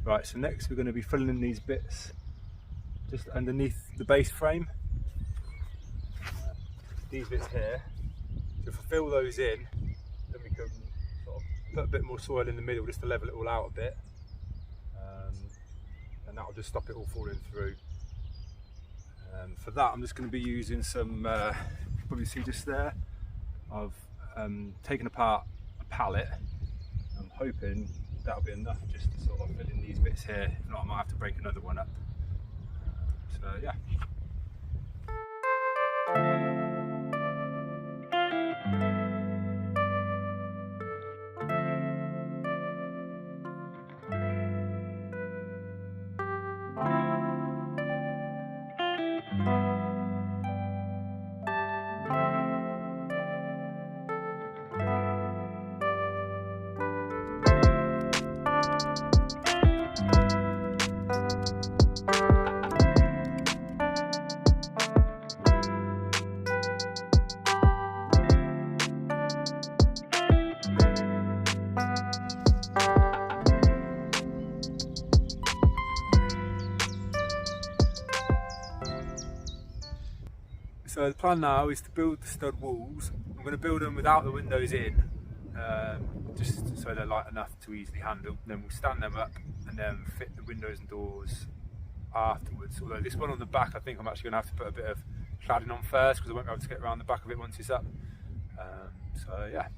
Right, so next we're going to be filling in these bits just underneath the base frame. These bits here. So if I fill those in, then we can sort of put a bit more soil in the middle just to level it all out a bit. And that'll just stop it all falling through. For that I'm just going to be using some, probably see just there, I've taken apart a pallet. I'm hoping that'll be enough just to sort of fill in these bits here. If not, I might have to break another one up. So yeah. So the plan now is to build the stud walls. I'm going to build them without the windows in, just so they're light enough to easily handle. Then we'll stand them up and then fit the windows and doors afterwards. Although this one on the back, I think I'm actually going to have to put a bit of cladding on first because I won't be able to get around the back of it once it's up. So yeah.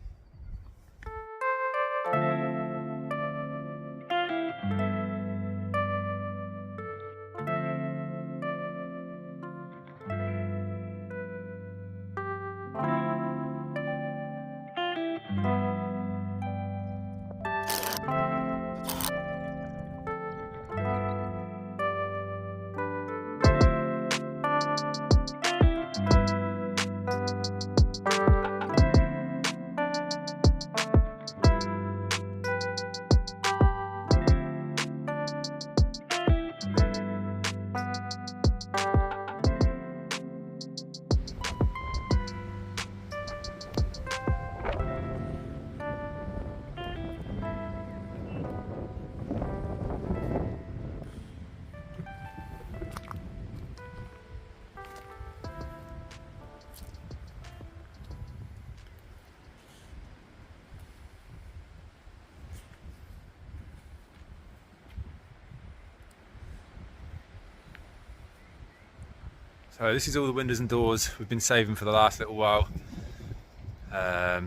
So this is all the windows and doors we've been saving for the last little while,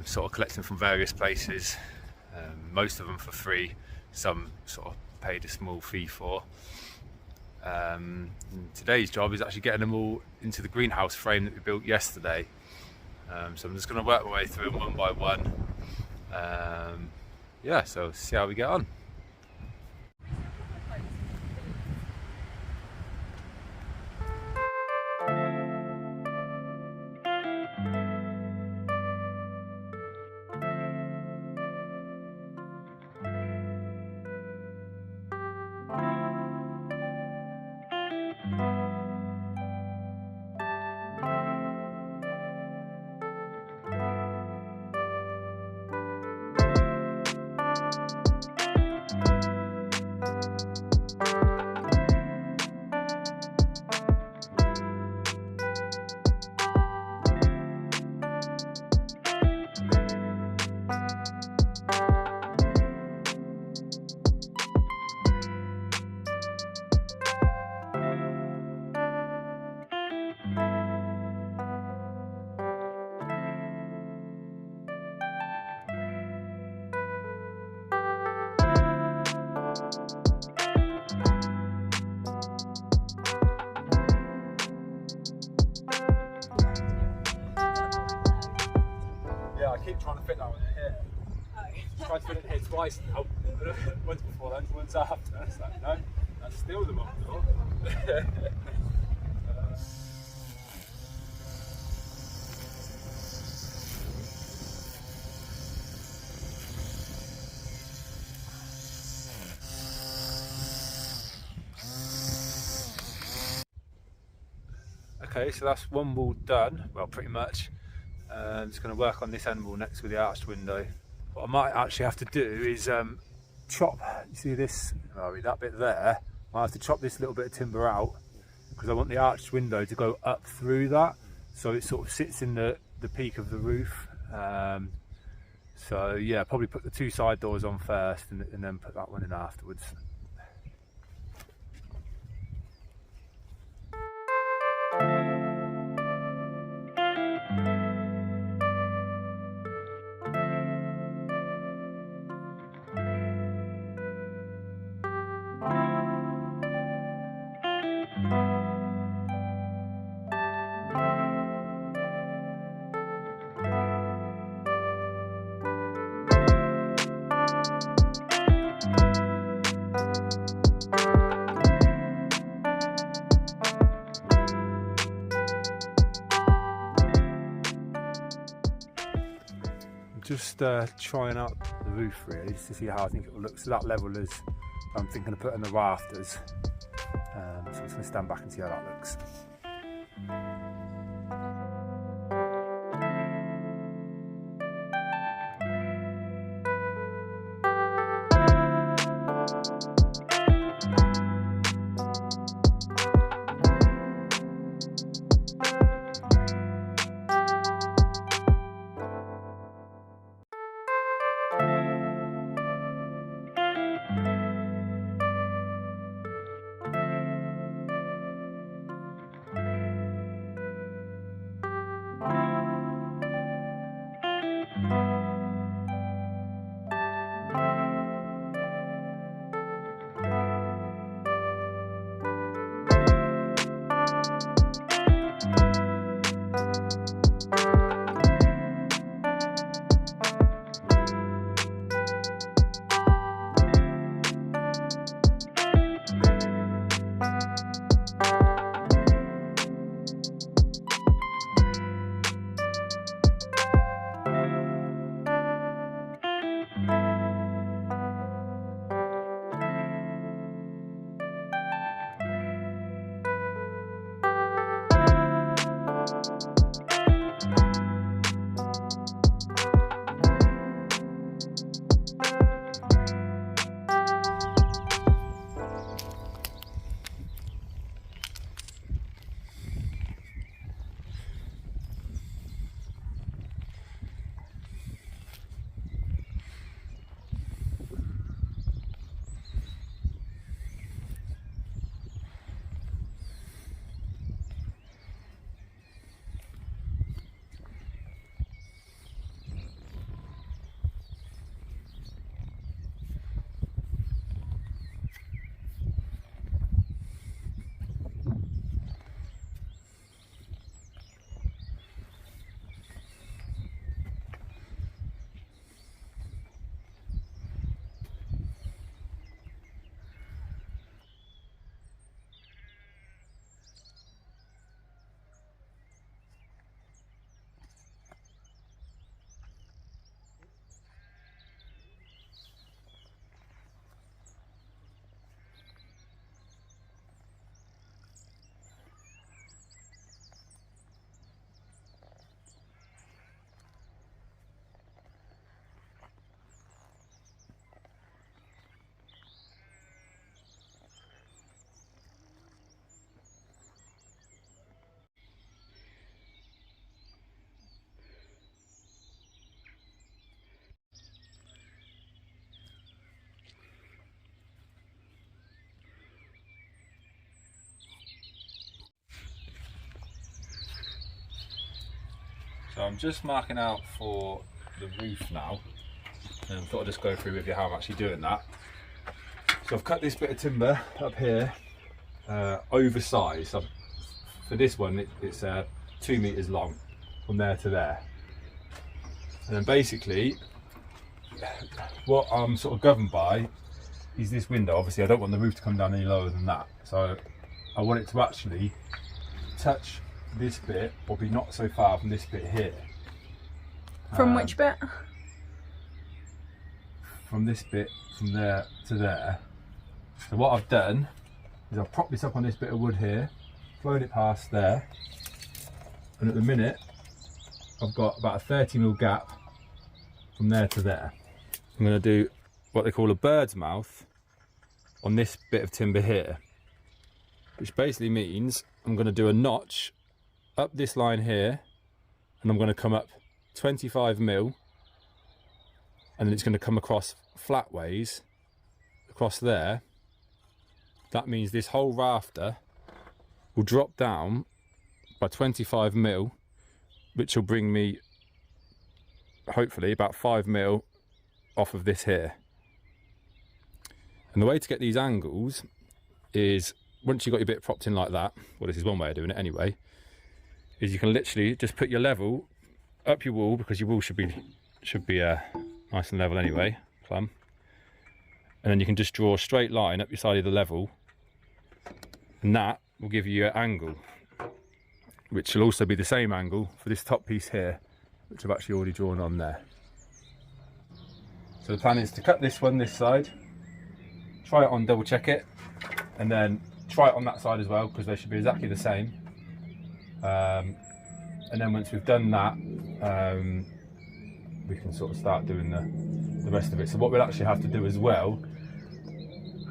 sort of collecting from various places, most of them for free, some sort of paid a small fee for. Today's job is actually getting them all into the greenhouse frame that we built yesterday. So I'm just going to work my way through them one by one. Yeah, so see how we get on. I keep trying to fit that one in here. Oh. Tried to fit it in here twice now. Once before lunch, once after. It's like, no, that's still the bottom door. Okay, so that's one wall done, well pretty much. I'm just going to work on this end wall next to the arched window. What I might actually have to do is chop, you see this, that bit there, I have to chop this little bit of timber out because I want the arched window to go up through that, so it sort of sits in the peak of the roof. So yeah, probably put the 2 side doors on first and then put that one in afterwards. Just trying out the roof really, just to see how I think it will look. So that level is, I'm thinking of putting the rafters. So I'm just going to stand back and see how that looks. So I'm just marking out for the roof now, and I thought I'd just go through with you how I'm actually doing that. So I've cut this bit of timber up here, oversized. For this one, it's 2 meters long from there to there. And then basically, what I'm sort of governed by is this window. Obviously, I don't want the roof to come down any lower than that. So I want it to actually touch this bit, or be not so far from this bit here. From which bit? From this bit, from there to there. So what I've done is I've propped this up on this bit of wood here, flown it past there, and at the minute I've got about a 30mm gap from there to there. I'm going to do what they call a bird's mouth on this bit of timber here, which basically means I'm going to do a notch up this line here, and I'm going to come up 25 mil, and then it's going to come across flatways across there. That means this whole rafter will drop down by 25 mil, which will bring me hopefully about 5 mil off of this here. And the way to get these angles is, once you've got your bit propped in like that, well, this is one way of doing it anyway, is you can literally just put your level up your wall, because your wall should be nice and level anyway, plumb, and then you can just draw a straight line up your side of the level, and that will give you your angle, which will also be the same angle for this top piece here, which I've actually already drawn on there. So the plan is to cut this one this side, try it on, double check it, and then try it on that side as well, because they should be exactly the same. And then once we've done that, we can sort of start doing the rest of it. So what we'll actually have to do as well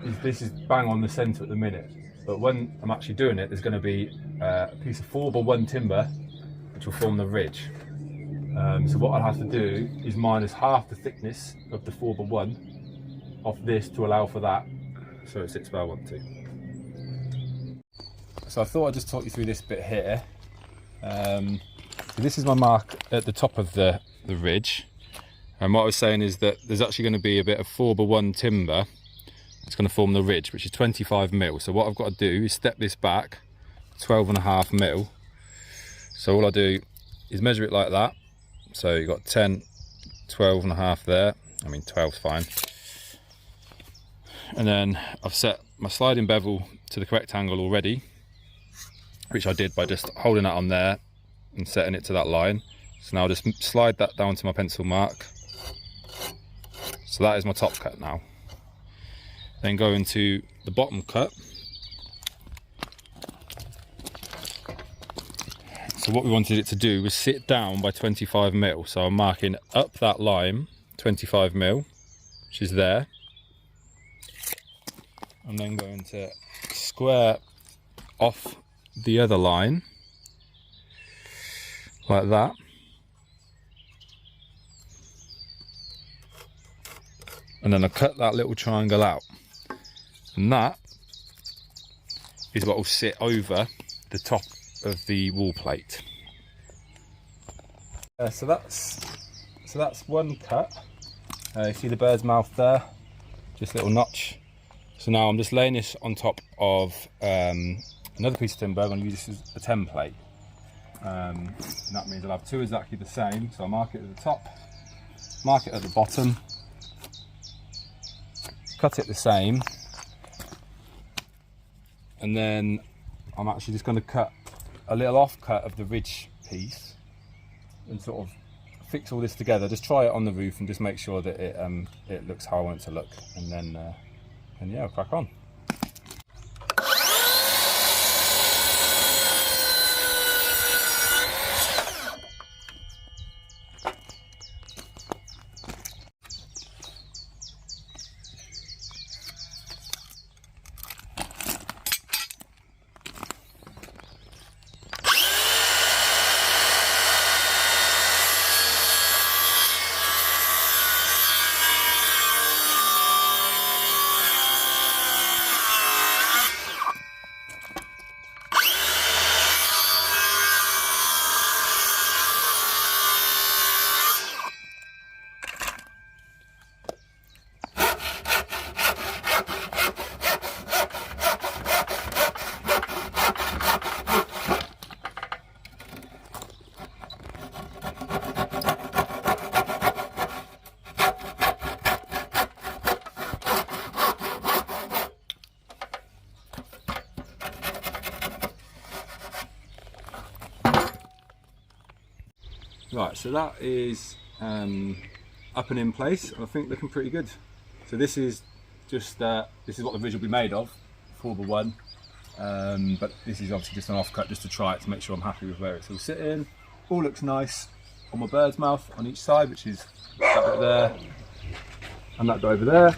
is, this is bang on the centre at the minute, but when I'm actually doing it, there's going to be a piece of 4x1 timber which will form the ridge. So what I'll have to do is minus half the thickness of the 4x1 off this to allow for that, so it sits where I want to. So I thought I'd just talk you through this bit here. So this is my mark at the top of the ridge, and what I was saying is that there's actually going to be a bit of 4x1 timber that's going to form the ridge, which is 25 mil. So what I've got to do is step this back 12.5 mil. So all I do is measure it like that. So you've got 10, 12.5 there. I mean, 12's fine. And then I've set my sliding bevel to the correct angle already, which I did by just holding that on there and setting it to that line. So now I'll just slide that down to my pencil mark. So that is my top cut now. Then go into the bottom cut. So what we wanted it to do was sit down by 25 mil. So I'm marking up that line, 25 mil, which is there. I'm then going to square off the other line like that, and then I cut that little triangle out, and that is what will sit over the top of the wall plate. So that's one cut. You see the bird's mouth there, just a little notch. So now I'm just laying this on top of another piece of timber. I'm going to use this as a template. And that means I'll have two exactly the same. So I'll mark it at the top, mark it at the bottom, cut it the same, and then I'm actually just going to cut a little offcut of the ridge piece and sort of fix all this together. Just try it on the roof and just make sure that it looks how I want it to look, and then yeah, I'll crack on. Right, so that is up and in place. I think looking pretty good. So this is just this is what the ridge will be made of, 4x1. But this is obviously just an offcut just to try it to make sure I'm happy with where it's all sitting. All looks nice on my bird's mouth on each side, which is that bit there, and that over there.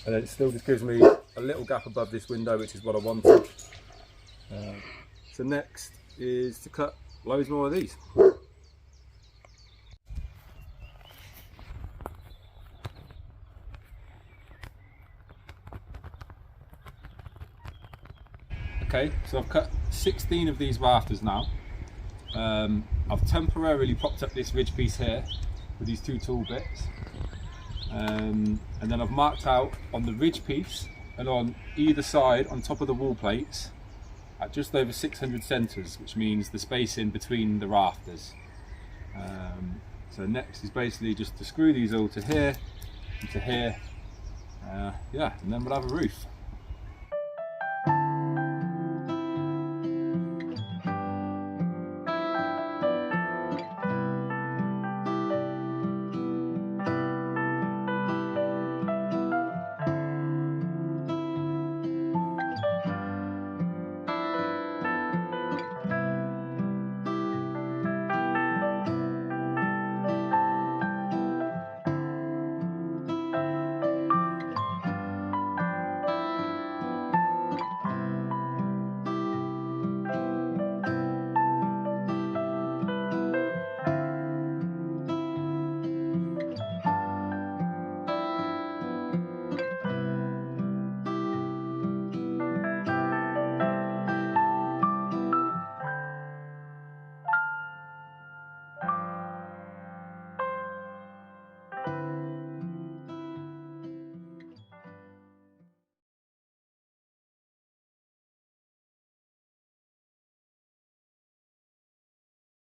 And then it still just gives me a little gap above this window, which is what I wanted. So next is to cut loads more of these. Okay, so I've cut 16 of these rafters now. I've temporarily propped up this ridge piece here with these two tool bits. And then I've marked out on the ridge piece and on either side on top of the wall plates at just over 600 centres, which means the space in between the rafters. So next is basically just to screw these all to here and to here, yeah, and then we'll have a roof.